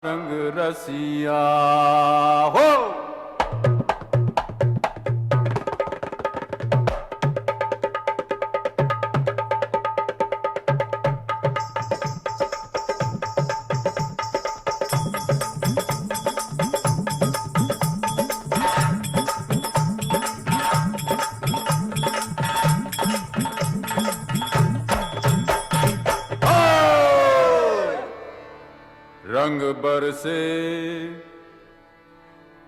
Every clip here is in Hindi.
रंग रसिया हो। रंग बरसे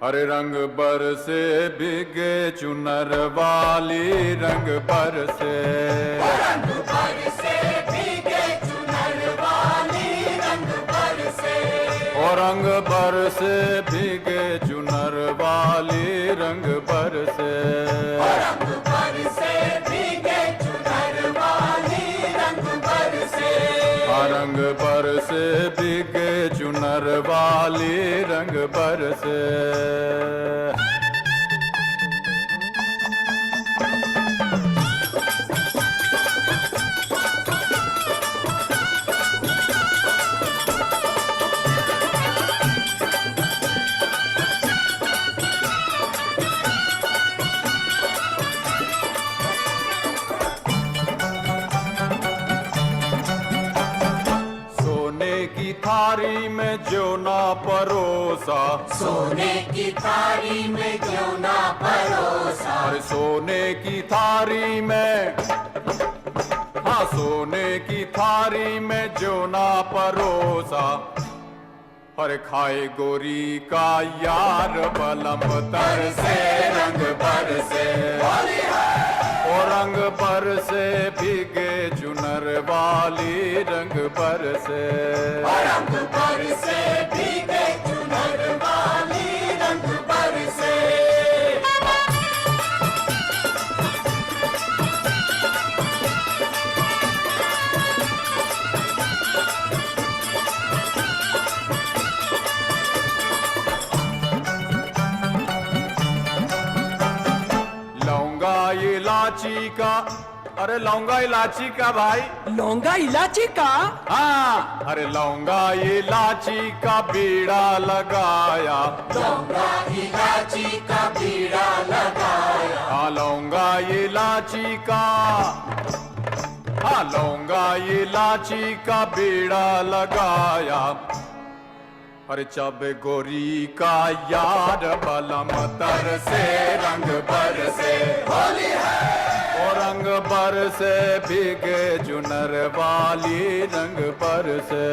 हरे रंग बरसे भीगे चुनर वाली रंग बरसे रंग बरसे भीगे चुनर वाली रंग बरसे ओ रंग बरसे भीगे चुनर वाली रंग बरसे रंग बरसे भीगे चुनर वाली रंग बरसे रंग बरसे भीगे चुनर वाली रंग बरसे। की थारी में जो ना परोसा सोने की थारी में जो ना परोसा अरे सोने की थारी में हाँ सोने की थारी में जो ना परोसा हर खाए गोरी का यार बलम तर से रंग बरसे ओ रंग बरसे भीगे चुनर वाली रंग बरसे रंग बरसे भीगे चुनर वाली रंग बरसे इलाची का अरे लौंगा इलाची का भाई लौंगा इलाची का हाँ अरे लौंगा इलाची का बीड़ा लगाया लौंगा इलाची का बीड़ा लगाया हाँ लौंगा इलाची का हाँ लौंगा इलाची का बीड़ा लगाया अरे चब गोरी का यार बलम तर से रंग बरसे होली है ओ रंग बरसे भीगे चुनर वाली रंग बरसे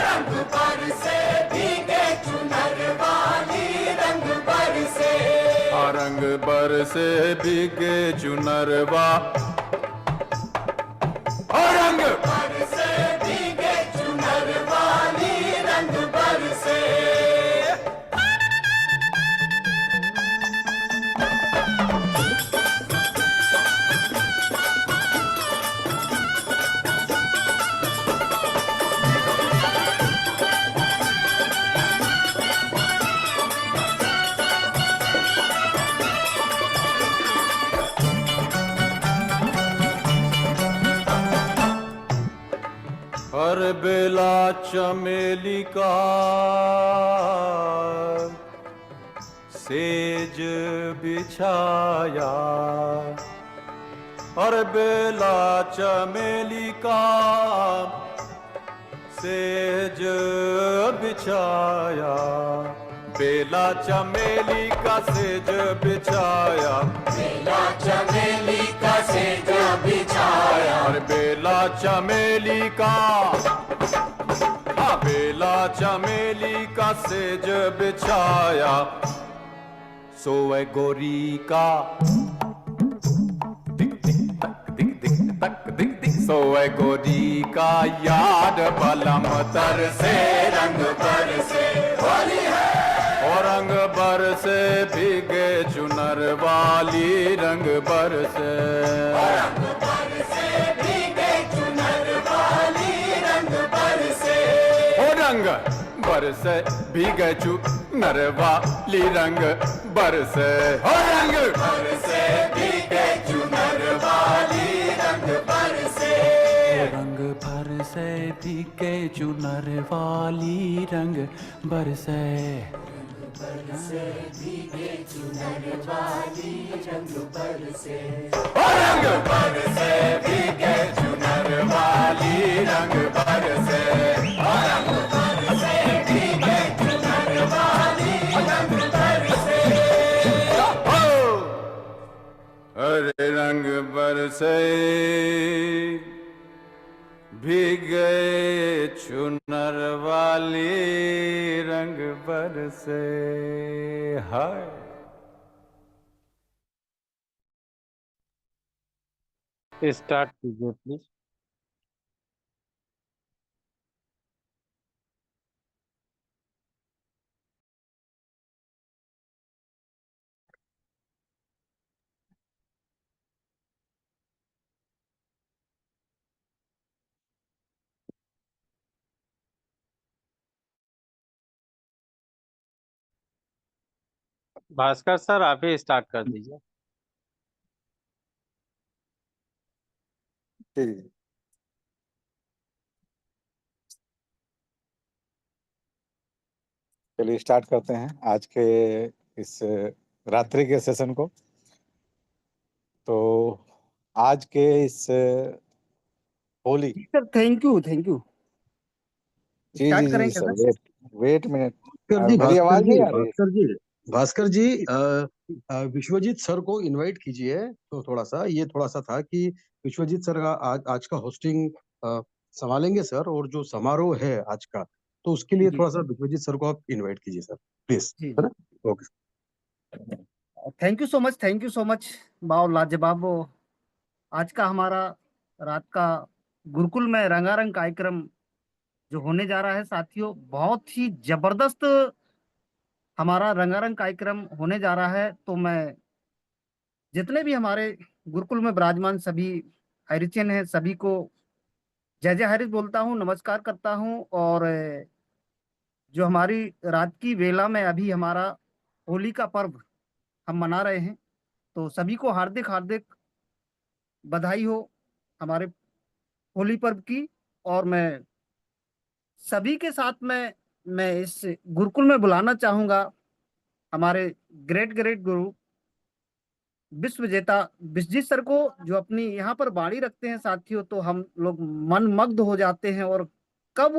रंग बरसे भीगे चुनर वाली रंग बरसे रंग बरसे भीगे चुनर रंग बरसे भीगे चुनर वाली रंग बरसे हर बेला चमेली का सेज बिछाया हर बेला चमेली का सेज बिछाया बेला चमेली का सेज बिछाया बेला चमेली का सेज बिछाया और बेला चमेली का हाँ बेला चमेली का सेज बिछाया सोए गोरी का दिक दिक तक दिक दिक तक दिक दिक सोए गोरी का याद बलम तर से रंग बरसे होली है और रंग बरसे भीगे चुनर वाली रंग बरसे रंग बरसे भीगे चुनर वाली रंग बरसे ओ रंग बरसे भीगे चुनर वाली रंग बरसे ओ रंग बरसे भीगे चुनर वाली रंग बरसे रंग बरसे भीगे चुनर वाली रंग बरसे, भीगे चुनर वाली रंग बरसे, रंग बरसे भीगे चुनर वाली रंग बरसे, रंग बरसे भीगे चुनर वाली रंग बरसे। अरे रंग बरसे भीगे चुनर वाली रंग बरसे। हाय स्टार्ट कीजिए प्लीज। भास्कर सर आप ही स्टार्ट कर दीजिए। ठीक। चलिए स्टार्ट करते हैं आज के इस रात्रि के सेशन को। तो आज के इस होली सर थैंक यू जी स्टार्ट जी जी करेंगे sir, sir. Wait minute, Bhaskar ji मेरी आवाज नहीं आ रही? भास्कर जी विश्वजीत सर को इनवाइट कीजिए। तो थोड़ा सा था कि विश्वजीत सर का आज का होस्टिंग संभालेंगे सर, और जो समारोह है आज का, तो उसके लिए जी थोड़ा सा विश्वजीत सर को आप इनवाइट कीजिए सर, प्लीज, जी है ना? Okay. Thank you so much बाओ लाजवाब। वो आज का हमारा रात का गुरुकुल में रंगारंग कार्यक्रम जो होने जा रहा है साथियों, बहुत ही जबरदस्त हमारा रंगारंग कार्यक्रम होने जा रहा है। तो मैं जितने भी हमारे गुरुकुल में विराजमान सभी हरिचन हैं, सभी को जय जय हरीश बोलता हूँ, नमस्कार करता हूँ। और जो हमारी रात की वेला में अभी हमारा होली का पर्व हम मना रहे हैं, तो सभी को हार्दिक हार्दिक बधाई हो हमारे होली पर्व की। और मैं सभी के साथ में मैं इस गुरुकुल में बुलाना चाहूंगा हमारे ग्रेट ग्रेट गुरु विश्व विजेता विश्वजीत सर को, जो अपनी यहाँ पर बाणी रखते हैं साथियों, तो हम लोग मनमग्ध हो जाते हैं। और कब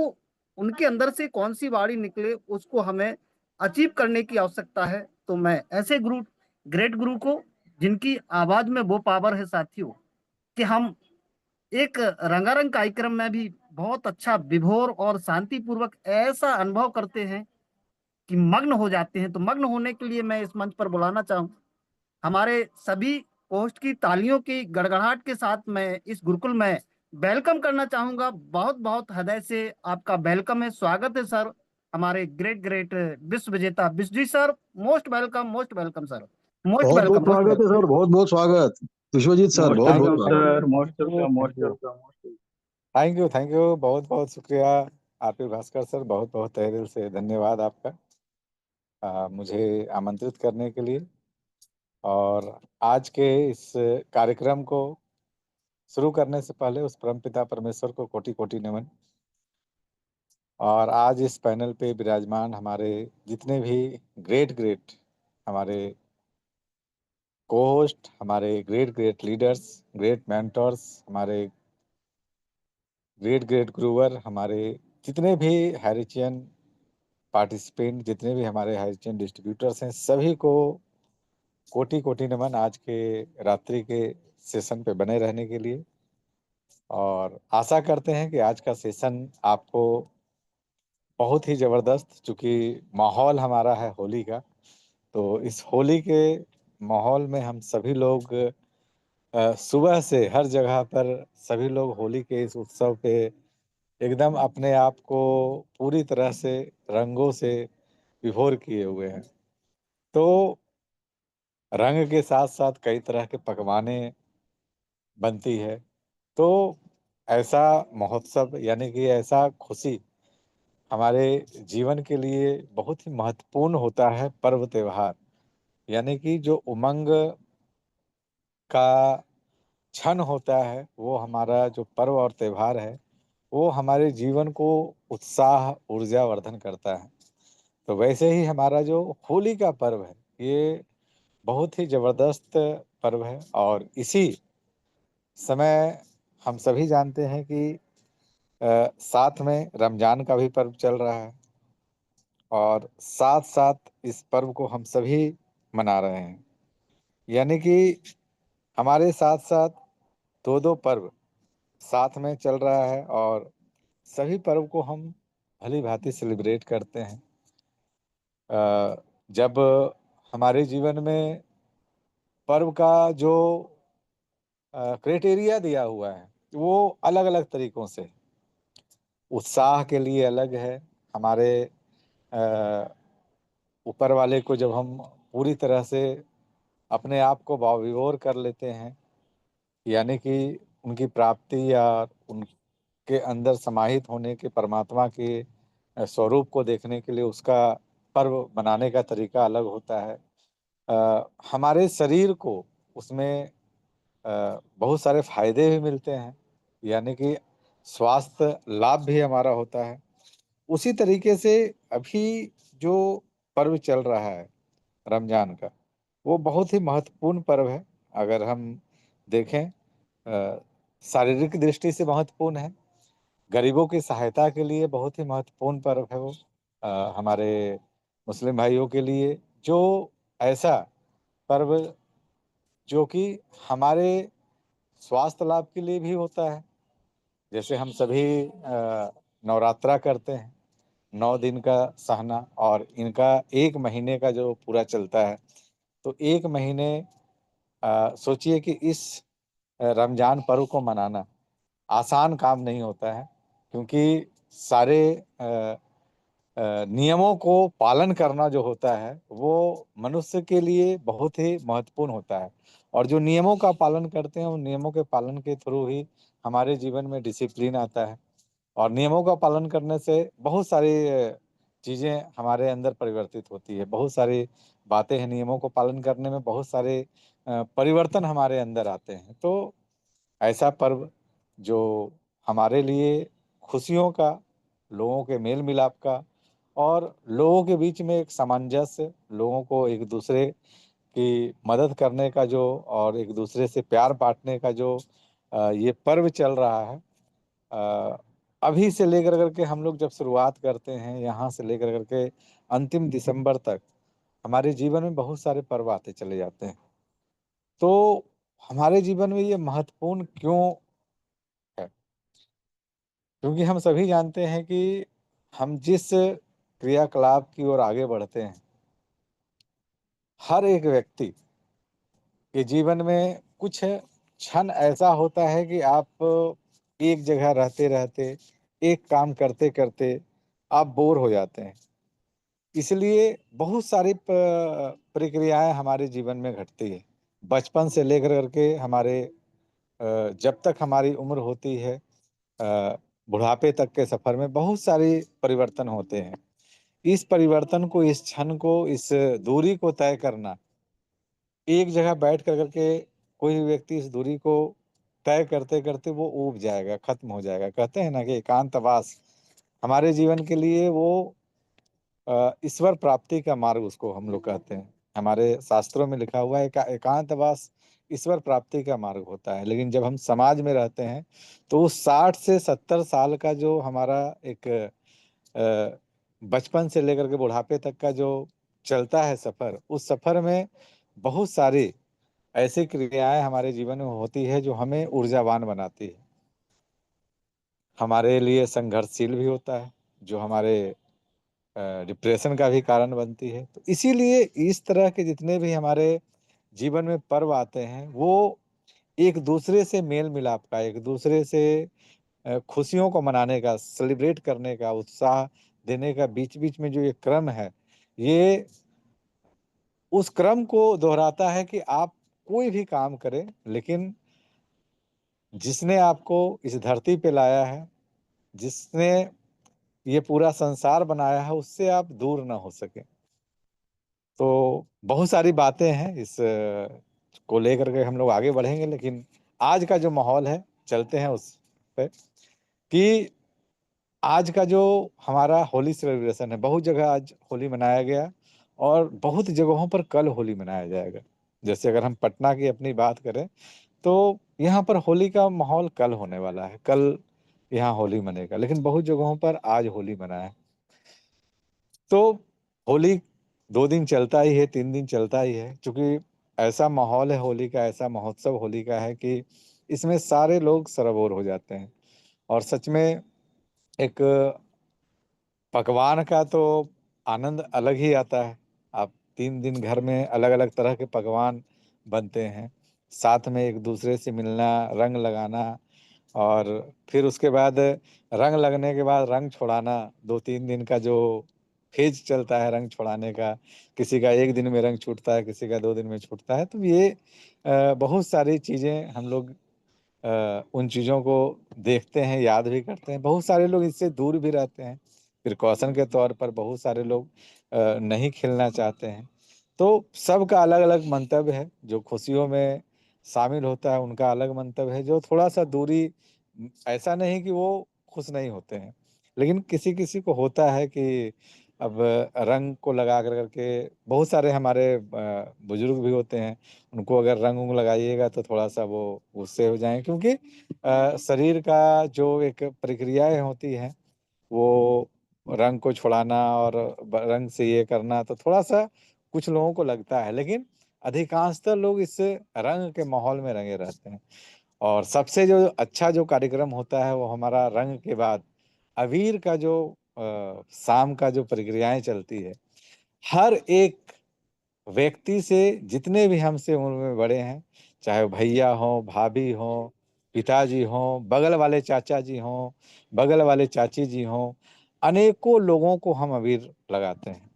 उनके अंदर से कौन सी बाणी निकले उसको हमें अचीव करने की आवश्यकता है। तो मैं ऐसे गुरु, ग्रेट गुरु को, जिनकी आवाज में वो पावर है साथियों, कि हम एक रंगारंग कार्यक्रम में भी बहुत अच्छा विभोर और शांतिपूर्वक ऐसा अनुभव करते हैं कि मग्न हो जाते हैं। तो मग्न होने के लिए मैं इस मंच पर बुलाना चाहूँ हमारे सभी पोस्ट की तालियों की गड़गड़ाहट के साथ मैं इस गुरुकुल में वेलकम करना चाहूंगा। बहुत बहुत हृदय से आपका वेलकम है, स्वागत है सर, हमारे ग्रेट ग्रेट विश्व विजेता Vishwajeet sir. Most welcome sir, most बहुत बहुत वेलकम, मोस्ट स्वागत है वेलकम। सर, बहुत बहुत स्वागत विश्वजीत सर, बहुत बहुत स्वागत। थैंक यू, बहुत बहुत शुक्रिया आरपी भास्कर सर, बहुत बहुत तहे दिल से धन्यवाद आपका मुझे आमंत्रित करने के लिए। और आज के इस कार्यक्रम को शुरू करने से पहले उस परमपिता परमेश्वर को कोटि कोटि नमन। और आज इस पैनल पे विराजमान हमारे जितने भी ग्रेट ग्रेट हमारे कोहोस्ट, हमारे great great leaders, great mentors, हमारे ग्रेट ग्रेट गुरुवर, हमारे जितने भी हैरिचियन पार्टिसिपेंट, जितने भी हमारे हैरिचियन डिस्ट्रीब्यूटर्स हैं, सभी को कोटि कोटि नमन आज के रात्रि के सेशन पे बने रहने के लिए। और आशा करते हैं कि आज का सेशन आपको बहुत ही ज़बरदस्त, चूँकि माहौल हमारा है होली का, तो इस होली के माहौल में हम सभी लोग सुबह से हर जगह पर सभी लोग होली के इस उत्सव पे एकदम अपने आप को पूरी तरह से रंगों से विभोर किए हुए हैं। तो रंग के साथ साथ कई तरह के पकवानें बनती है। तो ऐसा महोत्सव यानी कि ऐसा खुशी हमारे जीवन के लिए बहुत ही महत्वपूर्ण होता है। पर्व त्योहार यानी कि जो उमंग का क्षण होता है, वो हमारा जो पर्व और त्योहार है, वो हमारे जीवन को उत्साह ऊर्जावर्धन करता है। तो वैसे ही हमारा जो होली का पर्व है, ये बहुत ही जबरदस्त पर्व है। और इसी समय हम सभी जानते हैं कि साथ में रमजान का भी पर्व चल रहा है, और साथ साथ इस पर्व को हम सभी मना रहे हैं। यानी कि हमारे साथ साथ दो दो पर्व साथ में चल रहा है, और सभी पर्व को हम भली भांति सेलिब्रेट करते हैं। जब हमारे जीवन में पर्व का जो क्राइटेरिया दिया हुआ है, वो अलग अलग तरीकों से, उत्साह के लिए अलग है। हमारे अ, ऊपर वाले को जब हम पूरी तरह से अपने आप को भावविभोर कर लेते हैं, यानी कि उनकी प्राप्ति या उनके अंदर समाहित होने के परमात्मा के स्वरूप को देखने के लिए उसका पर्व मनाने का तरीका अलग होता है। हमारे शरीर को उसमें बहुत सारे फायदे भी मिलते हैं, यानी कि स्वास्थ्य लाभ भी हमारा होता है। उसी तरीके से अभी जो पर्व चल रहा है रमजान का, वो बहुत ही महत्वपूर्ण पर्व है। अगर हम देखें, शारीरिक दृष्टि से महत्वपूर्ण है, गरीबों की सहायता के लिए बहुत ही महत्वपूर्ण पर्व है वो। हमारे मुस्लिम भाइयों के लिए जो ऐसा पर्व जो कि हमारे स्वास्थ्य लाभ के लिए भी होता है। जैसे हम सभी नवरात्रा करते हैं, 9 दिन का सहना, और इनका 1 महीने का जो पूरा चलता है। तो 1 महीने सोचिए कि इस रमजान पर्व को मनाना आसान काम नहीं होता है, क्योंकि सारे नियमों को पालन करना जो होता है वो मनुष्य के लिए बहुत ही महत्वपूर्ण होता है। और जो नियमों का पालन करते हैं, उन नियमों के पालन के थ्रू ही हमारे जीवन में डिसिप्लिन आता है। और नियमों का पालन करने से बहुत सारी चीज़ें हमारे अंदर परिवर्तित होती है। बहुत सारी बातें हैं, नियमों को पालन करने में बहुत सारे परिवर्तन हमारे अंदर आते हैं। तो ऐसा पर्व जो हमारे लिए खुशियों का, लोगों के मेल मिलाप का, और लोगों के बीच में एक सामंजस्य, लोगों को एक दूसरे की मदद करने का जो, और एक दूसरे से प्यार बांटने का जो ये पर्व चल रहा है, अ, अभी से लेकर करके हम लोग जब शुरुआत करते हैं, यहाँ से लेकर करके अंतिम दिसंबर तक हमारे जीवन में बहुत सारे पर्व आते चले जाते हैं। तो हमारे जीवन में ये महत्वपूर्ण क्यों है? क्योंकि हम सभी जानते हैं कि हम जिस क्रियाकलाप की ओर आगे बढ़ते हैं, हर एक व्यक्ति के जीवन में कुछ क्षण ऐसा होता है कि आप एक जगह रहते रहते, एक काम करते करते आप बोर हो जाते हैं। इसलिए बहुत सारी प्रक्रियाएं हमारे जीवन में घटती है। बचपन से लेकर करके हमारे जब तक हमारी उम्र होती है, बुढ़ापे तक के सफर में बहुत सारी परिवर्तन होते हैं। इस परिवर्तन को, इस क्षण को, इस दूरी को तय करना, एक जगह बैठ कर करके कोई भी व्यक्ति इस दूरी को तय करते करते वो ऊब जाएगा, खत्म हो जाएगा। कहते हैं ना कि एकांतवास हमारे जीवन के लिए वो ईश्वर प्राप्ति का मार्ग उसको हम लोग कहते हैं। हमारे शास्त्रों में लिखा हुआ है कि एकांतवास ईश्वर प्राप्ति का मार्ग होता है। लेकिन जब हम समाज में रहते हैं, तो उस 60 से 70 साल का जो हमारा एक बचपन से लेकर के बुढ़ापे तक का जो चलता है सफर, उस सफर में बहुत सारी ऐसी क्रियाएं हमारे जीवन में होती है जो हमें ऊर्जावान बनाती है, हमारे लिए संघर्षशील भी होता है, जो हमारे डिप्रेशन का भी कारण बनती है। तो इसीलिए इस तरह के जितने भी हमारे जीवन में पर्व आते हैं, वो एक दूसरे से मेल मिलाप का, एक दूसरे से खुशियों को मनाने का, सेलिब्रेट करने का, उत्साह देने का बीच बीच में जो ये क्रम है, ये उस क्रम को दोहराता है कि आप कोई भी काम करें, लेकिन जिसने आपको इस धरती पे लाया है, जिसने ये पूरा संसार बनाया है, उससे आप दूर ना हो सके। तो बहुत सारी बातें हैं इस को लेकर के हम लोग आगे बढ़ेंगे, लेकिन आज का जो माहौल है, चलते हैं उस पे कि आज का जो हमारा होली सेलिब्रेशन है, बहुत जगह आज होली मनाया गया और बहुत जगहों पर कल होली मनाया जाएगा। जैसे अगर हम पटना की अपनी बात करें तो यहाँ पर होली का माहौल कल होने वाला है, कल यहाँ होली मनेगा, लेकिन बहुत जगहों पर आज होली मना है। तो होली 2 दिन चलता ही है, 3 दिन चलता ही है, क्योंकि ऐसा माहौल है होली का, ऐसा महोत्सव होली का है कि इसमें सारे लोग सराबोर हो जाते हैं। और सच में एक पकवान का तो आनंद अलग ही आता है। आप 3 दिन घर में अलग अलग तरह के पकवान बनते हैं, साथ में एक दूसरे से मिलना, रंग लगाना, और फिर उसके बाद रंग लगने के बाद रंग छोड़ाना। 2-3 दिन का जो फेज चलता है रंग छोड़ाने का, किसी का 1 दिन में रंग छूटता है, किसी का 2 दिन में छूटता है। तो ये बहुत सारी चीज़ें हम लोग उन चीज़ों को देखते हैं, याद भी करते हैं। बहुत सारे लोग इससे दूर भी रहते हैं, प्रिकॉशन के तौर पर बहुत सारे लोग नहीं खेलना चाहते हैं। तो सबका अलग अलग मंतव्य है। जो खुशियों में शामिल होता है उनका अलग मंतव्य है, जो थोड़ा सा दूरी, ऐसा नहीं कि वो खुश नहीं होते हैं, लेकिन किसी किसी को होता है कि अब रंग को लगा कर करके, बहुत सारे हमारे बुजुर्ग भी होते हैं, उनको अगर रंग उंग लगाइएगा तो थोड़ा सा वो गुस्से हो जाएं, क्योंकि शरीर का जो एक प्रक्रियाएं होती हैं, वो रंग को छुड़ाना और रंग से ये करना, तो थोड़ा सा कुछ लोगों को लगता है, लेकिन अधिकांशतः लोग इस रंग के माहौल में रंगे रहते हैं। और सबसे जो अच्छा जो कार्यक्रम होता है वो हमारा रंग के बाद अबीर का जो शाम का जो प्रक्रियाएं चलती है। हर एक व्यक्ति से, जितने भी हमसे उम्र में बड़े हैं, चाहे वो भैया हो, भाभी हो, पिताजी हो, बगल वाले चाचा जी हो, बगल वाले चाची जी हो, अनेकों लोगों को हम अबीर लगाते हैं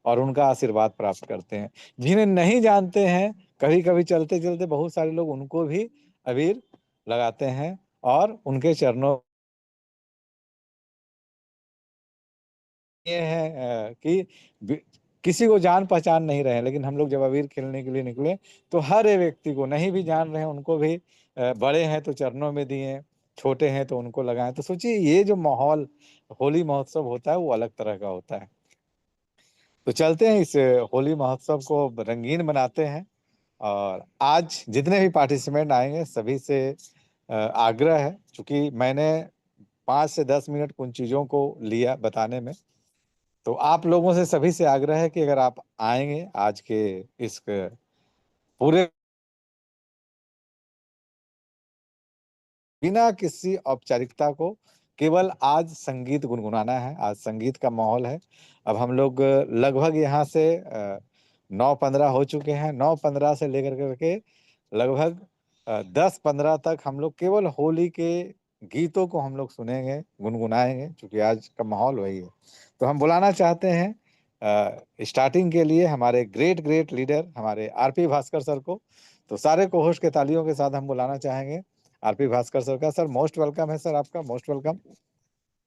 और उनका आशीर्वाद प्राप्त करते हैं। जिन्हें नहीं जानते हैं, कभी कभी चलते चलते बहुत सारे लोग उनको भी अबीर लगाते हैं और उनके चरणों ये है कि किसी को जान पहचान नहीं रहे, लेकिन हम लोग जब अबीर खेलने के लिए निकले तो हर एक व्यक्ति को, नहीं भी जान रहे हैं उनको भी, बड़े हैं तो चरणों में दिए, छोटे हैं तो उनको लगाएं। तो सोचिए ये जो माहौल होली महोत्सव होता है वो अलग तरह का होता है। तो चलते हैं, इस होली महोत्सव को रंगीन बनाते हैं। और आज जितने भी पार्टिसिपेंट आएंगे सभी से आग्रह है, क्योंकि मैंने 5 से 10 मिनट उन चीज़ों को लिया बताने में, तो आप लोगों से सभी से आग्रह है कि अगर आप आएंगे आज के इस पूरे, बिना किसी औपचारिकता को, केवल आज संगीत गुनगुनाना है। आज संगीत का माहौल है। अब हम लोग लगभग यहाँ से 9:15 हो चुके हैं। 9:15 से लेकर करके लगभग 10:15 तक हम लोग केवल होली के गीतों को हम लोग सुनेंगे, गुनगुनाएंगे, क्योंकि आज का माहौल वही है। तो हम बुलाना चाहते हैं स्टार्टिंग के लिए हमारे ग्रेट ग्रेट लीडर, हमारे आरपी भास्कर सर को। तो सारे को होस्ट के तालियों के साथ हम बुलाना चाहेंगे आरपी भास्कर सर का। सर मोस्ट वेलकम है, सर आपका most welcome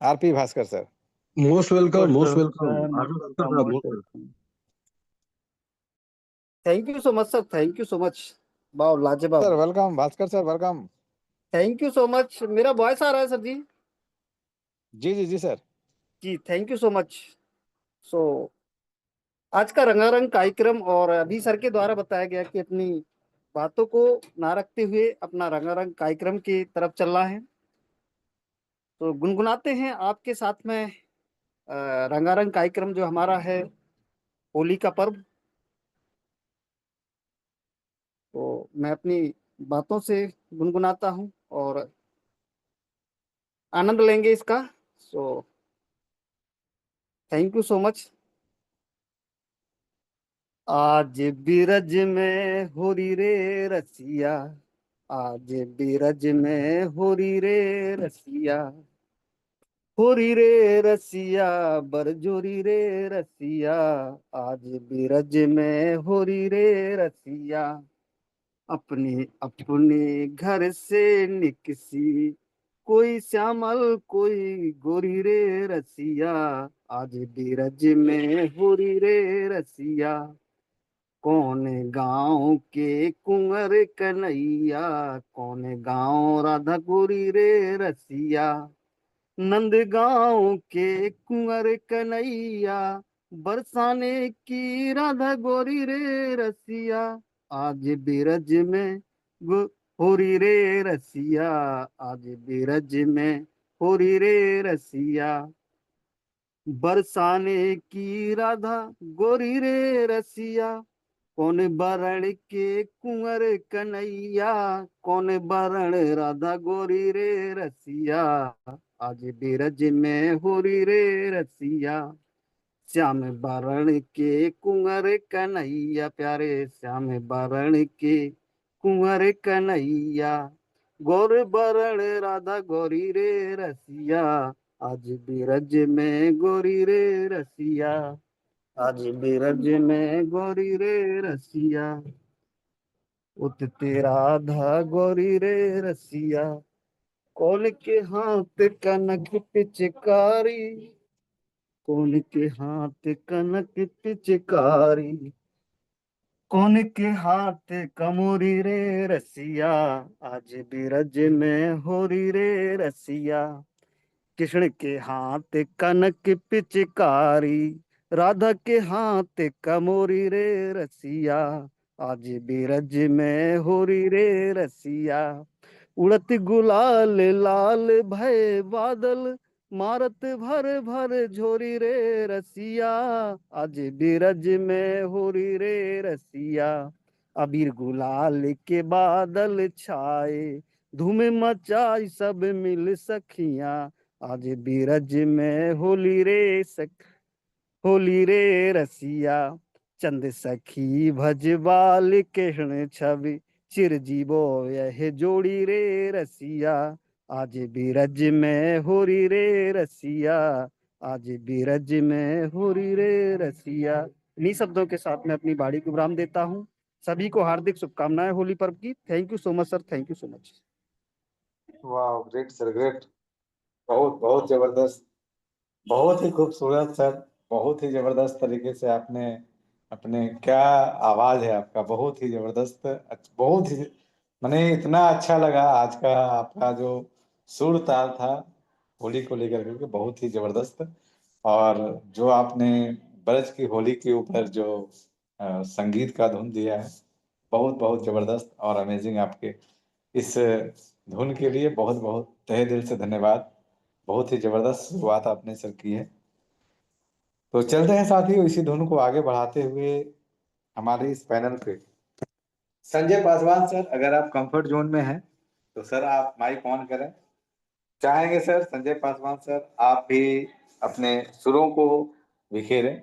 RP Bhaskar sir. Most welcome, most welcome welcome. Sir, आगे मोस्ट भास्कर वेलकम, साहब, most most welcome. Thank you so much sir, thank you so much. वाह, सर लाजवाब। Welcome, Bhaskar sir welcome. Thank you so much. मेरा वॉइस आ रहा है सर जी? जी जी जी सर। जी, थैंक यू सो मच। सो आज का रंगारंग कार्यक्रम, और अभी सर के द्वारा बताया गया कि अपनी बातों को ना रखते हुए अपना रंगारंग कार्यक्रम की तरफ चलना है। तो गुनगुनाते हैं आपके साथ में रंगारंग कार्यक्रम जो हमारा है, होली का पर्व। तो मैं अपनी बातों से गुनगुनाता हूँ और आनंद लेंगे इसका। So thank you so much. आज बिरज में होरी रे रसिया, आज बिरज में होरी रे रसिया, होरी रे रसिया, बरजोरी रे रसिया, आज बिरज में होरी रे रसिया, अपने अपने घर से निकसी, कोई श्यामल कोई गोरी रे रसिया, आज बिरज में होरी रे रसिया, कौन गांव के कुंवर कन्हैया, कौन गांव राधा गोरी रे रसिया, नंदगांव के कुंवर कन्हैया, बरसाने की राधा गोरी रे रसिया, आज बिरज में होरी रे रसिया, आज बिरज में होरी रे रसिया। बरसाने की राधा गोरी रे रसिया, कौन बरण के कुंवर कन्हैया, कौन बरण राधा गोरी रे रसिया, आज बिरज में होरी रे रसिया। श्याम बरण के कुंवर कन्हैया, प्यारे श्याम बरण के कुंवर कन्हैया, गौर बरण राधा गोरी रे रसिया, आज बिरज में गोरी रे रसिया, आज बिरज में गोरी रे रसिया। उत तेरा धा गोरी रे रसिया, कौन के हाथ कनक पिचकारी, कौन के हाथ कनक पिचकारी, कौन के हाथ कमोरी रे रसिया, आज बिरज में होरी रे रसिया। कृष्ण के हाथ कनक पिचकारी, राधा के हाथ कमोरी रे रसिया, आज बिरज में होरी रे रसिया। उड़त गुलाल लाल भय बादल, मारत भर भर झोरी रे रसिया, आज बिरज में होरी रे रसिया। अबीर गुलाल के बादल छाए, धूम मचाई सब मिल सखियां, आज बिरज में होली रे होली रे रसिया। चंद सखी भजबाल कृष्ण छवि, चिर जीवो यह जोड़ी रे रसिया, आज बिरज में होरी रे रसिया, आज बिरज में होरी रे रसिया। इन्हीं शब्दों के साथ मैं अपनी बाड़ी को विराम देता हूँ। सभी को हार्दिक शुभकामनाएं होली पर्व की। Thank you so much sir, thank you so much. वाह, ग्रेट सर, ग्रेट। बहुत बहुत जबरदस्त, बहुत ही खूबसूरत सर। बहुत ही जबरदस्त तरीके से आपने अपने, क्या आवाज है आपका, बहुत ही जबरदस्त। बहुत ही, मैंने इतना अच्छा लगा आज का आपका जो सुर ताल था होली को लेकर के, बहुत ही जबरदस्त। और जो आपने ब्रज की होली के ऊपर जो संगीत का धुन दिया है, बहुत बहुत जबरदस्त और अमेजिंग। आपके इस धुन के लिए बहुत बहुत तहे दिल से धन्यवाद। बहुत ही जबरदस्त शुरुआत आपने सर की है। तो चलते हैं साथियों इसी धुन को आगे बढ़ाते हुए हमारे इस पैनल पे। संजय पासवान सर, अगर आप कंफर्ट जोन में हैं तो सर आप माइक ऑन करें। चाहेंगे सर संजय पासवान सर आप भी अपने सुरों को बिखेरें।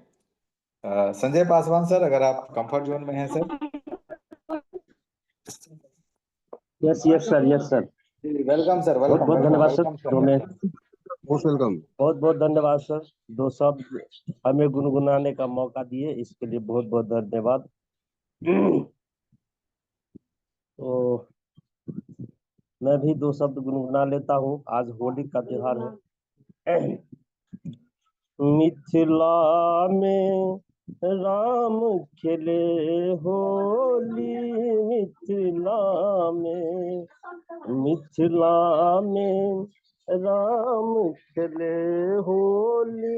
संजय पासवान सर, अगर आप कंफर्ट जोन में हैं sir. Yes yes sir, yes sir. Welcome sir, बहुत वेलकम बहुत वेलकम धन्यवाद सर। Welcome sir. हमें मोस्ट वेलकम। बहुत बहुत धन्यवाद सर, दो शब्द हमें गुनगुनाने का मौका दिए, इसके लिए बहुत बहुत धन्यवाद। तो मैं भी दो शब्द गुनगुना लेता हूँ। आज होली का त्योहार है। मिथिला में राम खेले होली, मिथिला में, मिथिला में राम खेले होली,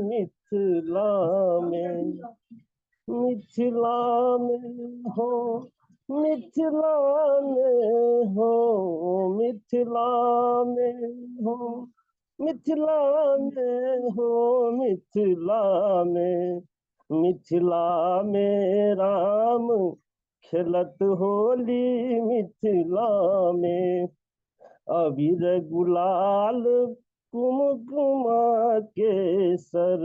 मिथिला में, मिथिला में हो, मिथिला में हो, मिथिला में हो, मिथिला में हो, मिथिला में, मिथिला में राम खेलत होली, मिथिला में, अबीर गुलाल कुमकुमा के सर,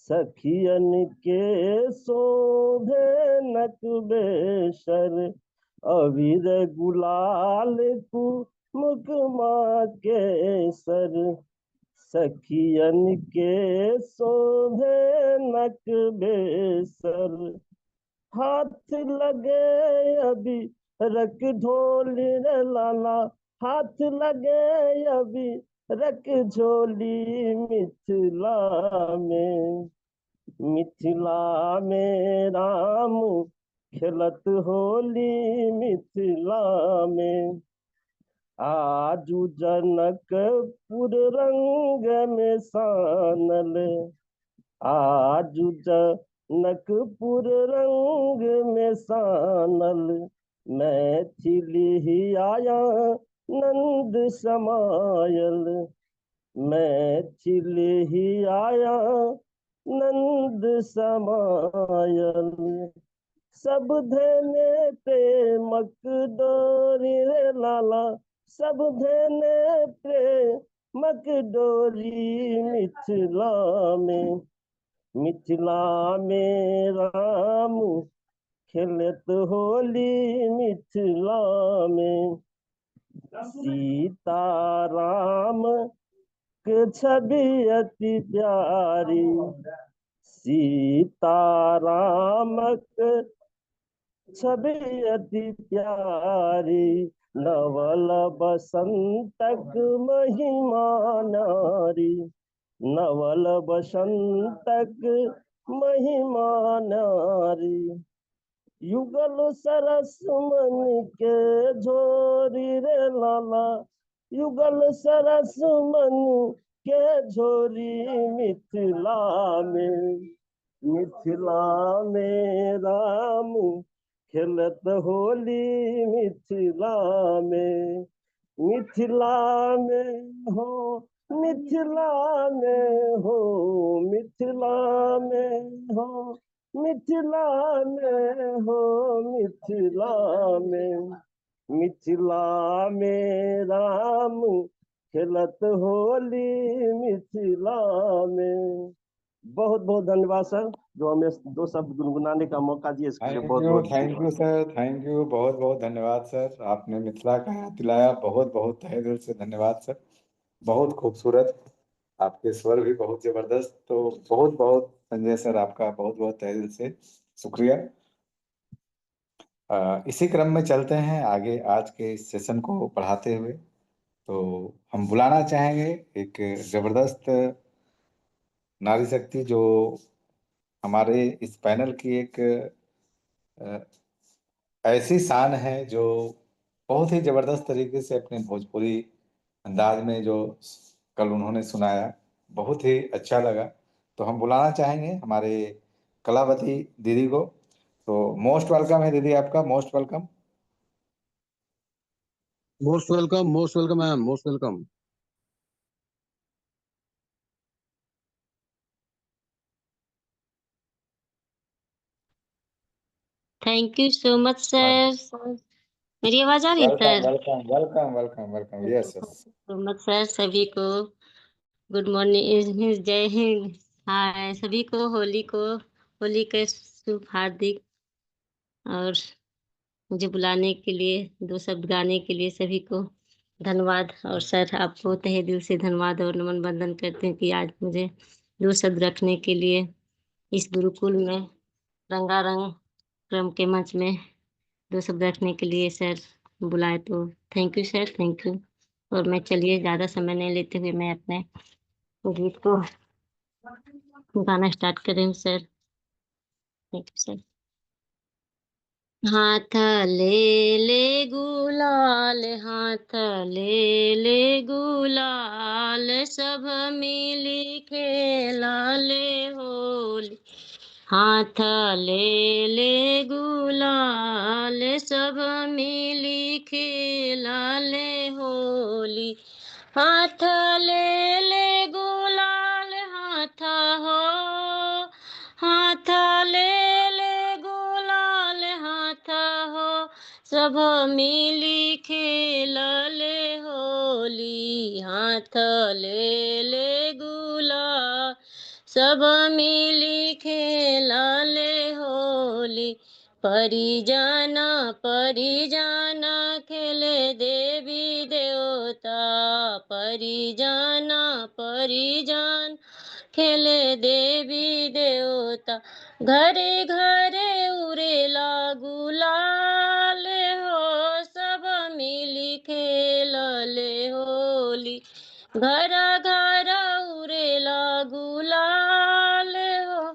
सखियन के शोभे नक बेसर, अबीर गुलाल कुमकुमा के सर, सखियन के शोभे नक बेसर, हाथ लगे अभी रख ढोली रे लाला, हाथ लगे अभी रख झोली, मिथिला में, मिथिला में राम खेलत होली, मिथिला में, आजू जनकपुर रंग में सानल, आजू जनकपुर रंग में सानल, मैथिली आया नंद समायल, मैथिली आया नंद समायल, सब धने प्रेमक डोरी रे लाला, सब धने प्रेमक डोरी मिथिला में, मिथिला में राम खेलत होली मिथिला में, सीता राम के छवि अति प्यारी, सीता राम के छवि अति प्यारी, नवल बसंतक महिमा नारी, नवल बसंतक महिमा नारी, युगल सरस मन के झोरी रे लाला, युगल सरस मन के झोरी मिथिला में, मिथिला में राम खेलत होली मिथिला में, मिथिला में हो, मिथिला में हो, मिथिला में हो, मिथिला में हो, मिथिला में, मिथिला में राम खेलत होली मिथिला में। बहुत बहुत धन्यवाद सर, जो हमें दो शब्द गुनगुनाने का मौका दिए, इसके लिए बहुत बहुत थैंक यू धन्यवाद। सर, थैंक यू, बहुत बहुत धन्यवाद सर। आपने मिथिला का याद दिलाया, बहुत बहुत तहे दिल से धन्यवाद सर। बहुत खूबसूरत, आपके स्वर भी बहुत जबरदस्त। तो बहुत बहुत संजय सर, आपका बहुत बहुत तहे दिल से शुक्रिया। इसी क्रम में चलते हैं आगे आज के इस सेशन को बढ़ाते हुए। तो हम बुलाना चाहेंगे एक जबरदस्त नारी शक्ति, जो हमारे इस पैनल की एक ऐसी शान है, जो बहुत ही जबरदस्त तरीके से अपने भोजपुरी अंदाज में जो कल उन्होंने सुनाया, बहुत ही अच्छा लगा। तो हम बुलाना चाहेंगे हमारे कलावती दीदी को। तो मोस्ट वेलकम है दीदी, आपका most welcome. Most welcome ma'am, most welcome. Thank you so much sir. मेरी आवाज आ रही है welcome sir? Welcome welcome welcome welcome, yes yes. सो मच सर, सभी को गुड मॉर्निंग, जय हिंद, हाय सभी को, होली के शुभ हार्दिक, और मुझे बुलाने के लिए, दो शब्द गाने के लिए सभी को धन्यवाद। और सर आपको तहे दिल से धन्यवाद और नमन बंदन करते हैं कि आज मुझे दो शब्द रखने के लिए इस गुरुकुल में रंगारंग क्रम के मंच में दो शब्द रखने के लिए सर बुलाए। तो thank you sir, thank you. और मैं चलिए ज़्यादा समय नहीं लेते हुए मैं अपने गीत को गाना स्टार्ट कर रही हूँ सर। Thank you sir. हाथ ले ले गुलाल, हाथ ले ले गुलाल, सब मिली खेला ले होली, हाथ ले ले गुलाल, सब मिली खेला ले होली, हाथ ले ले गुलाल, हाथ हो, हाथ ले ले गुलाल, हाथ हो, सब मिली खेल ले होली, हाथ ले ले गुलाल, सब मिली खेल ले होली, परिजाना परिजाना खेले देवी देवता, परिजाना परिजान खेले देवी देवता, घरे घरे उड़ेला गुलाल हो, सब मिली खेलले होली, घर घर उड़ेला गुलाल हो,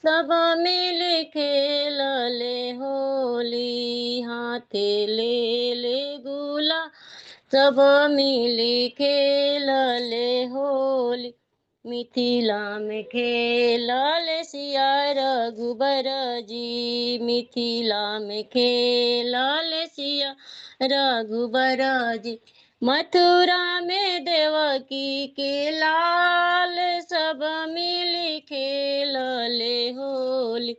सब मिली खेलले होली, हाथे ले ले गुलाल, सब मिली खेलले होली। मिथिला में खेलले सिया रघुबर जी, मिथिला में खेलले सिया रघुबर जी। मथुरा में देवकी के लाल, सब मिली खेलले होली।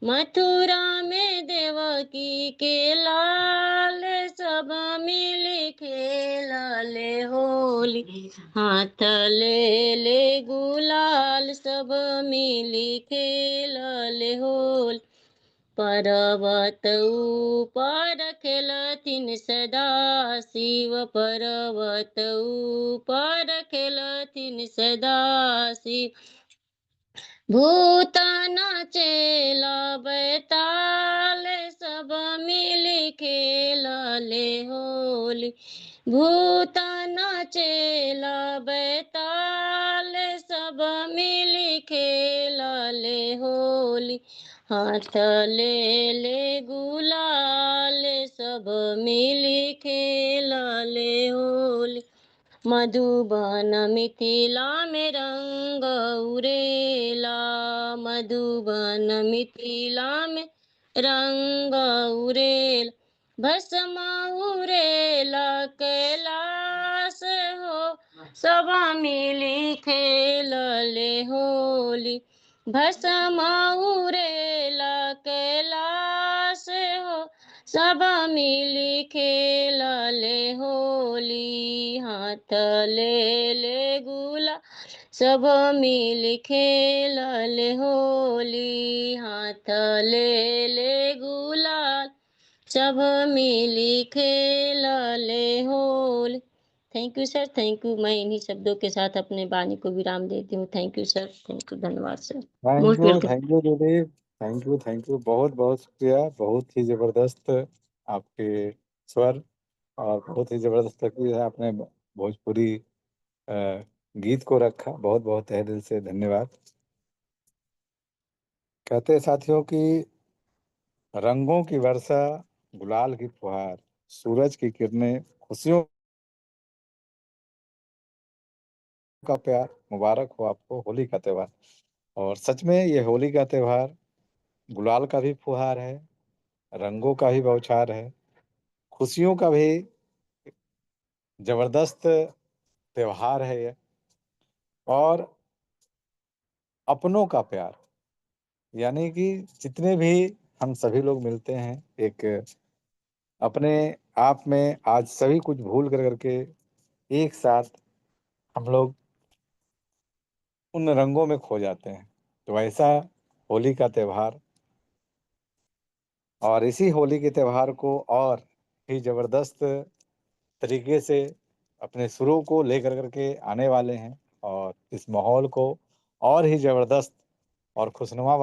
मथुरा में देवकी के लाल, सब मिली खेलले होली। हाथ ले ले गुलाल, सब मिली खेलले होली। पर्वत ऊपर खेलथिन सदा शिव, पर्वत ऊपर खेलथिन सदा शिव। भूत नाचेला बैताल, सब मिली खेलले होली। भूत नाचेला बैताल, सब मिली खेलले होली। हाथ ले ले गुलाल, सब मिली खेलले होली। मधुबन मिथिला में रंग उरेला, मधुबन मिथिला में रंग उरेला। भस्म उरेला कैलाश हो, सब मिली खेलले होली। भस्म उरेला कैलाश हो, सब मिली खेलले होली। हाथ ले ले गुलाल, सब मिली खेलले होली। हाथ ले ले गुलाल, सब मिली खेलले Holi. Thank you sir, thank you. मैं इन्हीं शब्दों के साथ अपने वाणी को विराम देती हूँ। Thank you sir, thank you, धन्यवाद सर। Most welcome. थैंक यू दीदी, थैंक यू, बहुत बहुत शुक्रिया। बहुत ही जबरदस्त आपके स्वर और बहुत ही जबरदस्त तरीके से आपने भोजपुरी गीत को रखा। बहुत बहुत तहे दिल से धन्यवाद। कहते हैं साथियों कि रंगों की वर्षा, गुलाल की फुहार, सूरज की किरणें, खुशियों का प्यार, मुबारक हो आपको होली का त्यौहार। और सच में ये होली का त्यौहार गुलाल का भी फुहार है, रंगों का भी बौछार है, खुशियों का भी जबरदस्त त्योहार है ये, और अपनों का प्यार। यानी कि जितने भी हम सभी लोग मिलते हैं, एक अपने आप में आज सभी कुछ भूल कर करके एक साथ हम लोग उन रंगों में खो जाते हैं। तो ऐसा होली का त्यौहार, और इसी होली के त्यौहार को और भी जबरदस्त तरीके से अपने सुरों को लेकर करके आने वाले हैं, और इस माहौल को और ही जबरदस्त और खुशनुमा